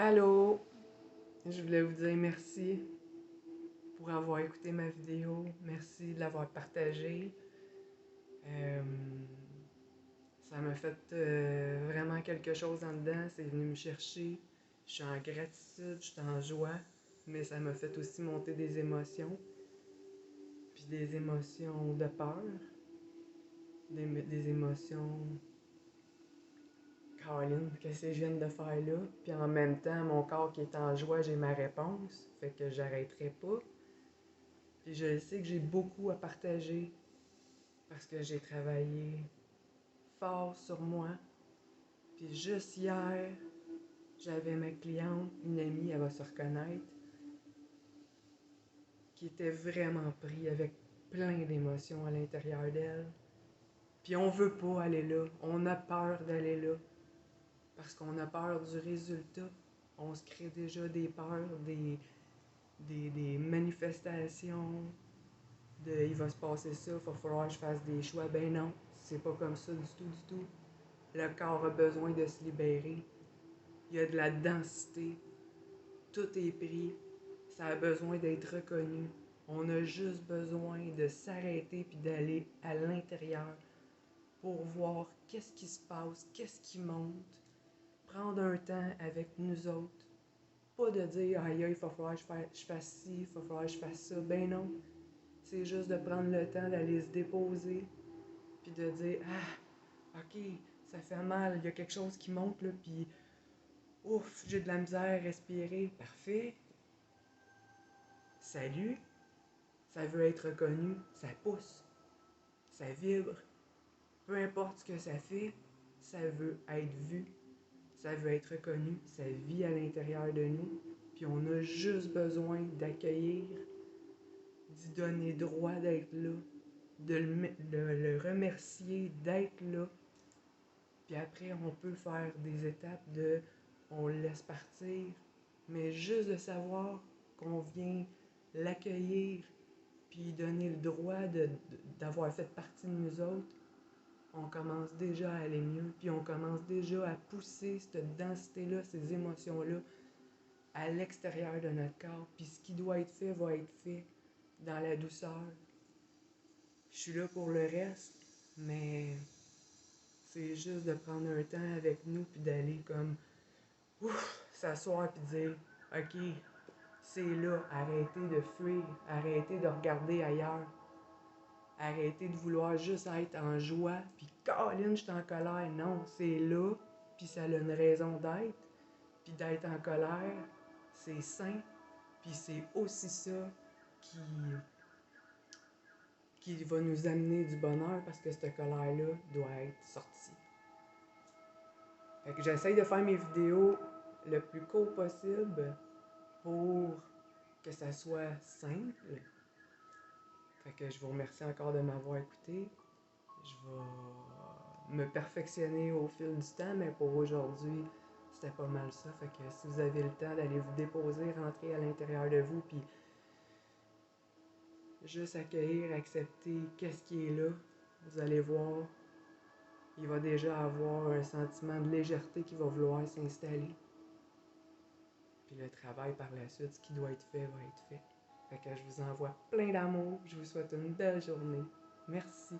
Allô, je voulais vous dire merci pour avoir écouté ma vidéo. Merci de l'avoir partagée. Euh, Ça m'a fait vraiment quelque chose en dedans. C'est venu me chercher. Je suis en gratitude, je suis en joie. Mais ça m'a fait aussi monter des émotions. Puis des émotions de peur. Des émotions. Caroline, qu'est-ce que je viens de faire là? Puis en même temps, mon corps qui est en joie, j'ai ma réponse. Fait que j'arrêterai pas. Puis je sais que j'ai beaucoup à partager parce que j'ai travaillé fort sur moi. Puis juste hier, j'avais ma cliente, une amie, elle va se reconnaître, qui était vraiment prise avec plein d'émotions à l'intérieur d'elle. Puis on veut pas aller là, on a peur d'aller là, parce qu'on a peur du résultat. On se crée déjà des peurs, des manifestations, de il va se passer ça, il va falloir que je fasse des choix. Ben non, c'est pas comme ça du tout, du tout. Le corps a besoin de se libérer. Il y a de la densité. Tout est pris. Ça a besoin d'être reconnu. On a juste besoin de s'arrêter puis d'aller à l'intérieur pour voir qu'est-ce qui se passe, qu'est-ce qui monte. Prendre un temps avec nous autres. Pas de dire, aïe, il va falloir que je fasse ci, il va falloir que je fasse ça. Ben non. C'est juste de prendre le temps d'aller se déposer puis de dire, ah, ok, ça fait mal, il y a quelque chose qui monte là, puis ouf, j'ai de la misère à respirer. Parfait. Salut. Ça veut être reconnu. Ça pousse. Ça vibre. Peu importe ce que ça fait, ça veut être vu. Ça veut être reconnu. Ça vit à l'intérieur de nous. Puis on a juste besoin d'accueillir, d'y donner droit d'être là, de le remercier d'être là. Puis après, on peut faire des étapes de on le laisse partir, mais juste de savoir qu'on vient l'accueillir, puis donner le droit d'avoir fait partie de nous autres, on commence déjà à aller mieux, puis on commence déjà à pousser cette densité-là, ces émotions-là, à l'extérieur de notre corps, puis ce qui doit être fait va être fait dans la douceur. Je suis là pour le reste, mais c'est juste de prendre un temps avec nous, puis d'aller comme ouf, s'asseoir puis dire ok, c'est là, arrêtez de fuir, arrêtez de regarder ailleurs, arrêtez de vouloir juste être en joie, puis Caroline, je suis en colère. Non, c'est là, puis ça a une raison d'être, puis d'être en colère, c'est sain, puis c'est aussi ça qui, qui va nous amener du bonheur parce que cette colère-là doit être sortie. Fait que j'essaye de faire mes vidéos le plus court possible pour que ça soit simple. Fait que je vous remercie encore de m'avoir écouté. Je vais me perfectionner au fil du temps, mais pour aujourd'hui, c'était pas mal ça. Fait que si vous avez le temps d'aller vous déposer, rentrer à l'intérieur de vous, puis juste accueillir, accepter qu'est-ce qui est là, vous allez voir, il va déjà avoir un sentiment de légèreté qui va vouloir s'installer. Puis le travail par la suite, ce qui doit être fait, va être fait. Fait que je vous envoie plein d'amour. Je vous souhaite une belle journée. Merci.